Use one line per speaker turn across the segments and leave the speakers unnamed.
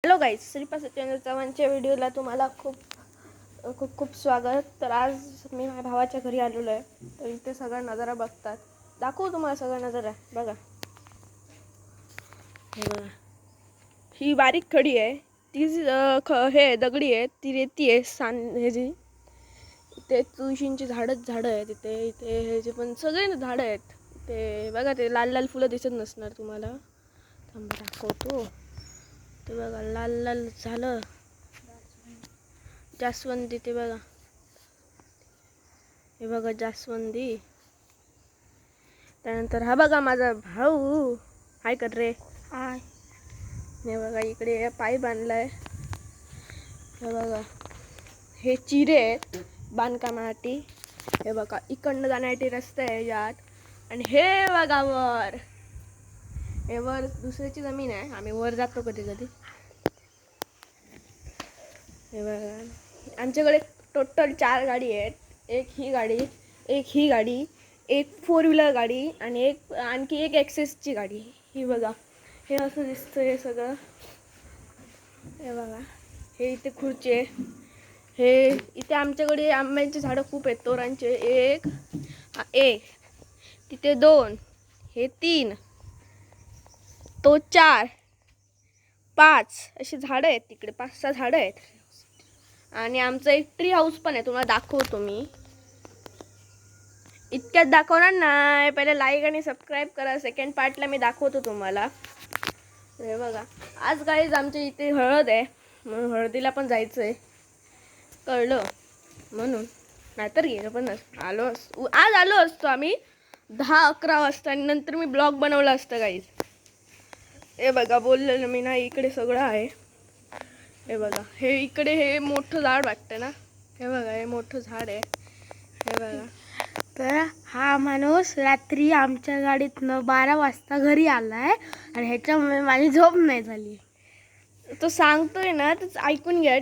Hello guys, Shripad Satyendra चव्हाणच्या व्हिडिओला तुम्हाला खूप खूप खूप स्वागत. तर आज मी माझ्या भावाच्या घरी आलेलो आहे. तर इथे सगळा नजारा बघतात. दाखवू तुम्हाला सगळा नजारा. बघा, हे बघा, ही बारीक खडी आहे, ती हे दगडी आहे, ती रेती आहे, ह्याची. इथे तुळशींची झाडं आहेत. इथे ह्याचे पण सगळे झाडं आहेत. ते बघा, ते लाल लाल फुलं दिसत नसणार तुम्हाला, थांबा दाखवतो. ते बघा, लाल लाल झालं जास्वंदी. ते बघा, हे बघा जास्वंदी. त्यानंतर हा बघा माझा भाऊ, हाय कर रे, हाय. हे बघा, इकडे पाईप बांधलाय. हे बघा, हे चिरे आहेत बांधकामासाठी. हे बघा, इकडनं जाण्यासाठी रस्ता आहे यात. आणि हे बघा वर, हे वर दुसऱ्याची जमीन आहे, आम्ही वर जातो कधी कधी. हे बघा, आमच्याकडे टोटल 4 गाडी आहेत. एक ही गाडी, एक ही गाडी, एक 4 व्हीलर गाडी आणि आणखी एक एक्सेसची गाडी. ही बघा, हे असं दिसतं हे सगळं. हे बघा, हे इथे खुर्ची आहे. हे इथे आमच्याकडे आंब्याची झाडं खूप आहेत, तोरांचे. एक तिथे 2, हे 3, तो 4, 5 अशी झाडं आहेत. तिकडे 5-6 झाडं आहेत. आणि आमचं एक ट्री हाऊस पण आहे, तुम्हाला दाखवतो मी. इतक्यात दाखवणार नाही, पहिले लाईक आणि सबस्क्राईब करा. सेकंड पार्टला मी दाखवतो तुम्हाला. हे बघा, आज गाईज आमच्या इथे हळद आहे, म्हणून हळदीला पण जायचं आहे. कळलं म्हणून, नाहीतर गेलं पण आज आलो असतो आम्ही 10-11 वाजता, आणि नंतर मी ब्लॉग बनवला असतं गाईज. हे बघा, बोललेलं मी ना, इकडे सगळं आहे. हे बघा, हे इकडे हे मोठं झाड वाटतं ना. हे बघा, हे मोठं झाड आहे. हे बघा,
तर हा माणूस रात्री आमच्या गाडीतनं 12 वाजता घरी आलाय आणि ह्याच्यामुळे माझी झोप नाही झाली.
तो सांगतोय ना, तर ऐकून घ्या.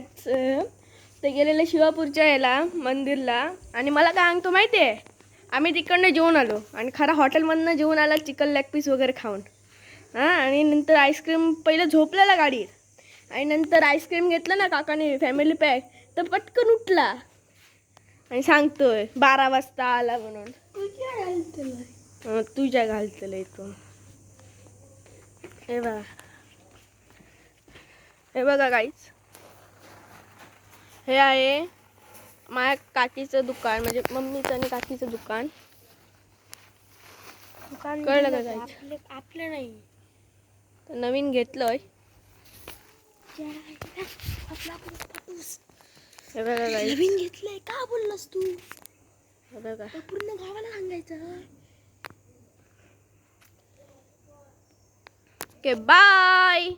ते गेलेले शिवापूरच्या याला मंदिरला, आणि मला काय सांगतो माहिती आहे, आम्ही तिकडनं जेवून आलो आणि खरा हॉटेलमधनं जेवून आला, चिकन लेग पीस वगैरे खाऊन. हां, आणि नंतर आईस्क्रीम, पहिलं झोपलेला गाडीत, आणि नंतर आईस्क्रीम घेतलं ना काकाने, फॅमिली पॅक, तर पटकन उठला आणि सांगतोय 12 वाजता आला म्हणून. तुझ्या घालतलंय तो. हे बघा गाईज, हे आहे माझ्या काकीचं दुकान, म्हणजे मम्मीचं आणि काकीचं दुकान. कळलं का गाईज?
आपले नाही,
तर नवीन घेतलंय. हे बघा गाईज,
नवीन घेतलंय का बोललास तू?
हे बघा,
पूर्ण गावाला सांगायचं.
Okay, bye.